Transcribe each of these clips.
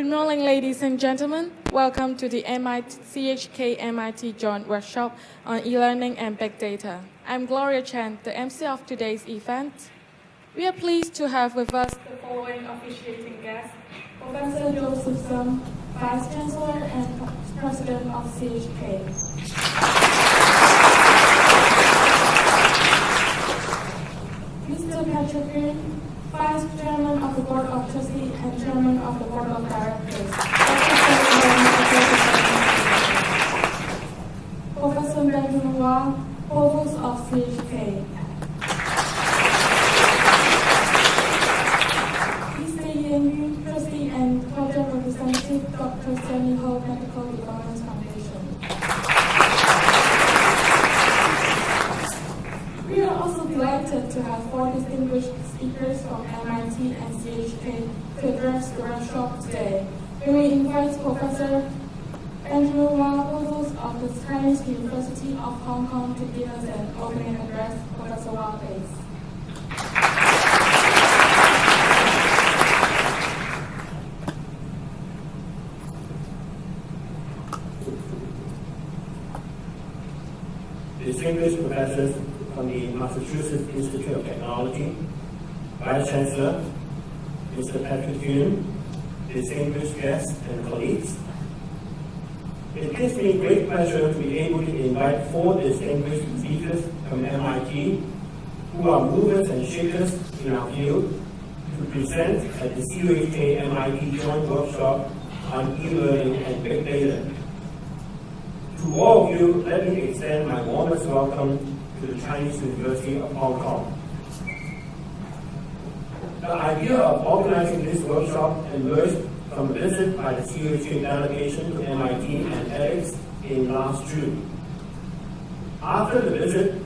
Good morning, ladies and gentlemen. Welcome to the CHK MIT Joint Workshop on E-Learning and Big Data. I'm Gloria Chan, the MC of today's event. We are pleased to have with us the following officiating guests: Professor Joseph Sum, Vice Chancellor and President of CHK. Mr. Patrick Green, Vice Chairman of the Board of Trustees and Chairman of the Board of Directors. Professor Benjamin Wang, Provost of CHK. Mr. Ian Yu, Trustee and Project Representative, Dr. Stanley Ho, Medical Development Foundation. We are also delighted to have 4 distinguished speakers from MIT and CHK to address the workshop today. We will invite Professor Benjamin Wang, Provost of the Chinese University of Hong Kong, to give us an opening address. Professor Wang, please. Distinguished professors from the Massachusetts Institute of Technology, Vice Chancellor, Mr. Patrick Yun, distinguished guests and colleagues. It gives me great pleasure to be able to invite 4 distinguished speakers from MIT who are movers and shakers in our field to present at the CHK MIT Joint Workshop on E-Learning and Big Data. To all of you, let me extend my warmest welcome to the Chinese University of Hong Kong. The idea of organizing this workshop emerged from a visit by the CHK delegation to MIT and edX in last June. After the visit,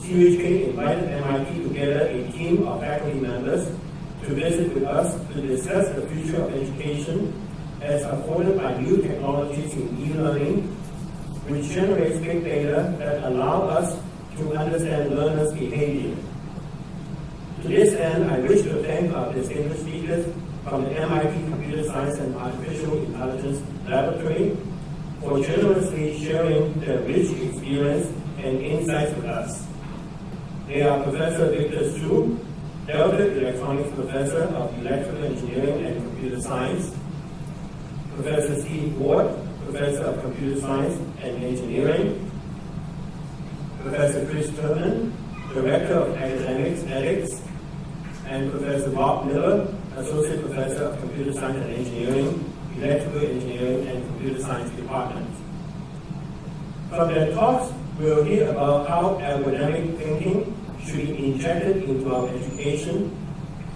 CHK invited MIT to gather a team of faculty members to visit with us to discuss the future of education as afforded by new technologies in e-learning, which generates big data that allow us to understand learners' behavior. To this end, I wish to thank our distinguished speakers from the MIT Computer Science and Artificial Intelligence Laboratory for generously sharing their rich experience and insights with us. They are Professor Victor Su, Delta Electronics Professor of Electrical Engineering and Computer Science, Professor Steve Ward, Professor of Computer Science and Engineering, Professor Chris Turman, Director of Academics, Ethics, and Professor Bob Miller, Associate Professor of Computer Science and Engineering, Electrical Engineering and Computer Science Department. From their talks, we'll hear about how academic thinking should be injected into our education,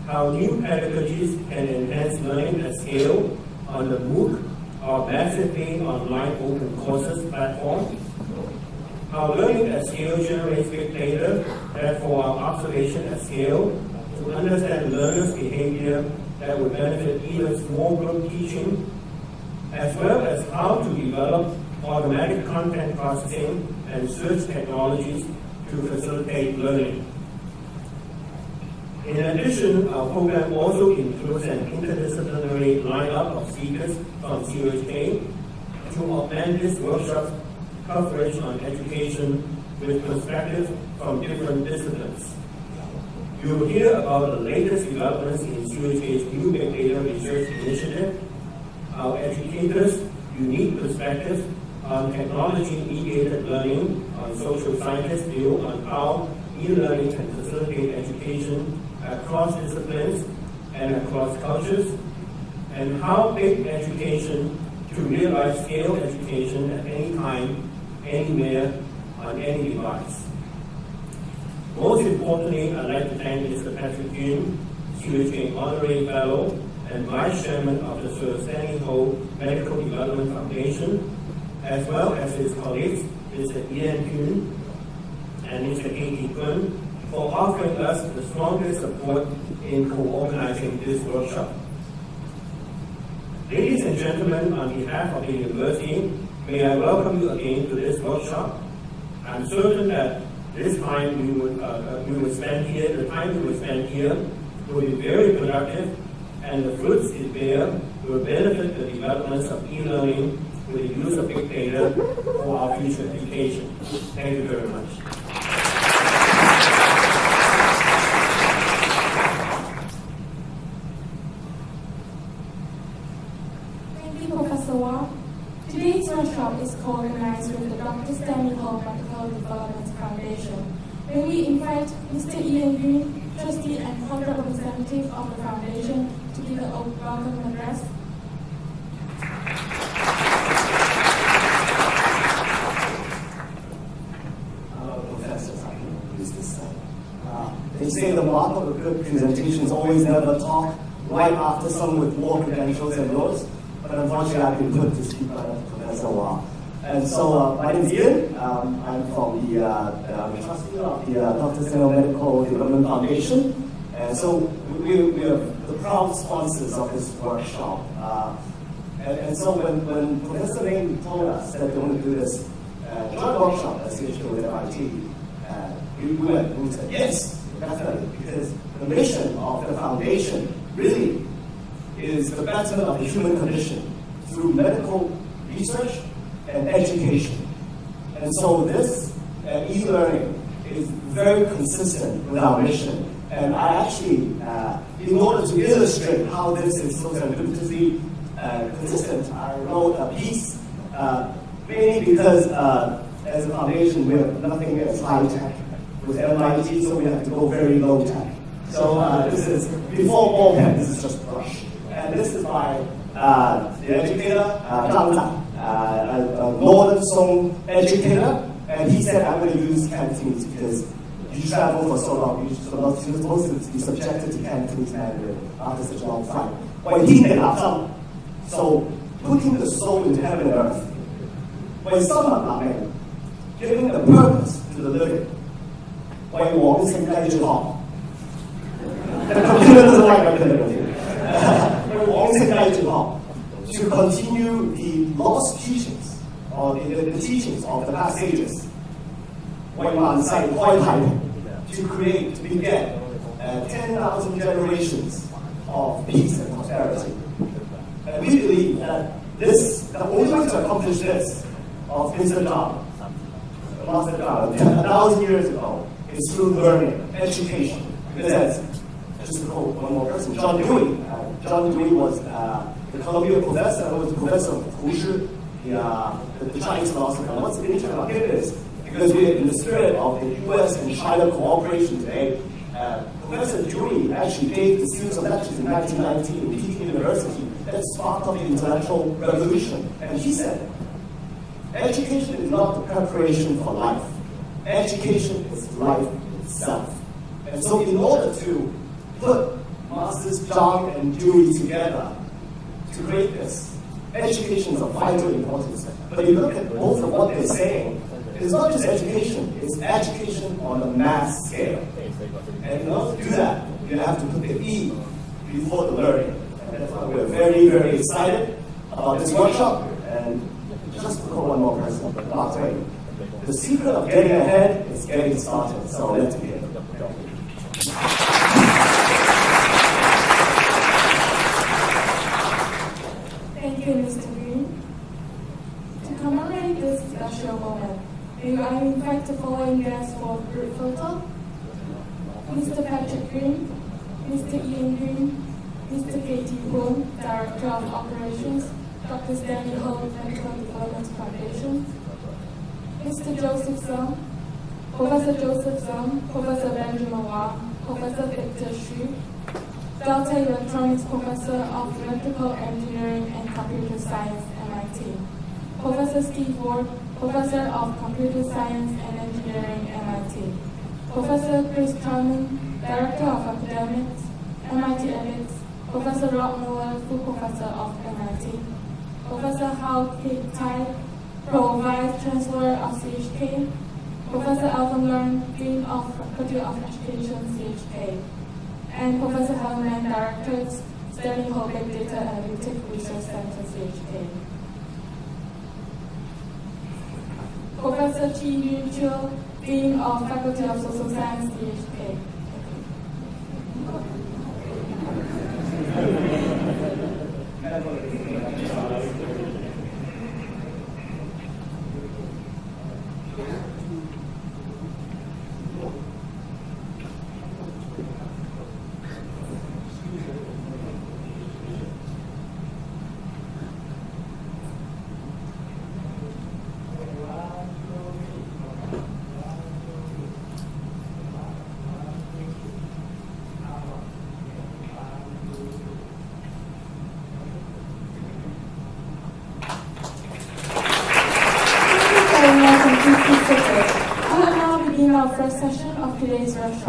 how new pedagogies can enhance learning at scale on the MOOC, our massively online open courses platform, how learning at scale generates big data, therefore our observation at scale, to understand learners' behavior that would benefit either small group teaching, as well as how to develop automatic content processing and search technologies to facilitate learning. In addition, our program also includes an interdisciplinary lineup of speakers from CHK to augment this workshop's coverage on education with perspectives from different disciplines. You will hear about the latest developments in CHK's new Big Data Research Initiative, our educators' unique perspectives on technology-mediated learning, on social scientists' view on how e-learning can facilitate education across disciplines and across cultures, and how big education to realize scale education at any time, anywhere, on any device. Most importantly, I'd like to thank Mr. Patrick Yun, CHK Honorary Fellow and Vice Chairman of the Sir Stanley Ho Medical Development Foundation, as well as his colleagues, Mr. Ian Yu and Mr. A.T. Kun, for offering us the strongest support in co-organizing this workshop. Ladies and gentlemen, on behalf of the university, may I welcome you again to this workshop. I'm certain that this time we would spend here will be very productive and the fruits it bears will benefit the development of e-learning with the use of big data for our future education. Thank you very much. Thank you, Professor Wang. Today's workshop is co-organized with the Dr. Stanley Ho Medical Development Foundation. When we invite Mr. Ian Green, trustee and corporate representative of the foundation, to give a welcome address. Professors, I can use this slide. They say the mark of a good presentation is always never talk right after someone with more credentials than yours, but unfortunately I've been put to speak by Professor Wang. And so my name is Ian. I'm from the trustee of the Dr. Stanley Medical Development Foundation. And so we are the proud sponsors of this workshop. And so when Professor Lane told us that they want to do this joint workshop at CHK with MIT, we said yes, definitely, because the mission of the foundation really is the betterment of the human condition through medical research and education. And so this e-learning is very consistent with our mission. And I actually, in order to illustrate how this is so serendipitously consistent, I wrote a piece, mainly because as a foundation we have nothing as high-tech with MIT, so we have to go very low-tech. So this is, before ball pen, this is just brush. And this is by the educator, Zhang Zhang, a Northern Song educator, and he said, I'm going to use Cantonese because you travel for so long, you're supposed to be subjected to Cantonese Mandarin after such a long time. When he did not, so putting the soul into heaven and earth, when someone amen, giving the purpose to the living, when Wang is in hall. The computer doesn't like my calligraphy. When Wang is in hall, to continue the lost teachings, or the teachings of the past ages, when man sai to create, to beget 10,000 generations of peace and prosperity. And we believe that the only way to accomplish this, of Mr. Zhang, Master Zhang, 1,000 years ago, is through learning, education. Because as, just to quote one more person, John Dewey. John Dewey was the Columbia professor, was the professor of Hu the Chinese philosopher. And what's interesting about him is, because we are in the spirit of the U.S. and China cooperation today, Professor Dewey actually gave the series of lectures in 1919 in Peking University that sparked off the intellectual revolution. And he said, education is not the preparation for life. Education is life itself. And so in order to put Masters Zhang and Dewey together to create this, education is of vital importance. But you look at both of what they're saying, it's not just education, it's education on a mass scale. And in order to do that, you have to put the E before the learning. And that's why we're very, very excited about this workshop. And just to call one more person, Mark Twain. The secret of getting ahead is getting started. So let's begin. Thank you, Mr. Green. To commemorate this special moment, may I invite the following guests for a group photo. Mr. Patrick Green, Mr. Ian Green, Mr. Katie Boone, Director of Operations, Dr. Stanley Ho Medical Development Foundation, Mr. Joseph Zhang, Professor Joseph Zhang, Professor Benjamin Wang, Professor Victor Xu, Delta Electronics Professor of Electrical Engineering and Computer Science, MIT, Professor Steve Ward, Professor of Computer Science and Engineering, MIT, Professor Chris Carman, Director of Academics, MIT Edits, Professor Rob Miller, Full Professor of MIT, Professor Hao Kik Tai, Pro Vice Chancellor of CHK, Professor Alvin Leung, Dean of Faculty of Education, CHK, and Professor Helen Mann, Director, Stanley Ho Big Data Analytics Research Center, CHK. Professor Chi Yun Chiu, Dean of Faculty of Social Science, CHK. Very much, and please be seated. I will now begin our first session of today's workshop.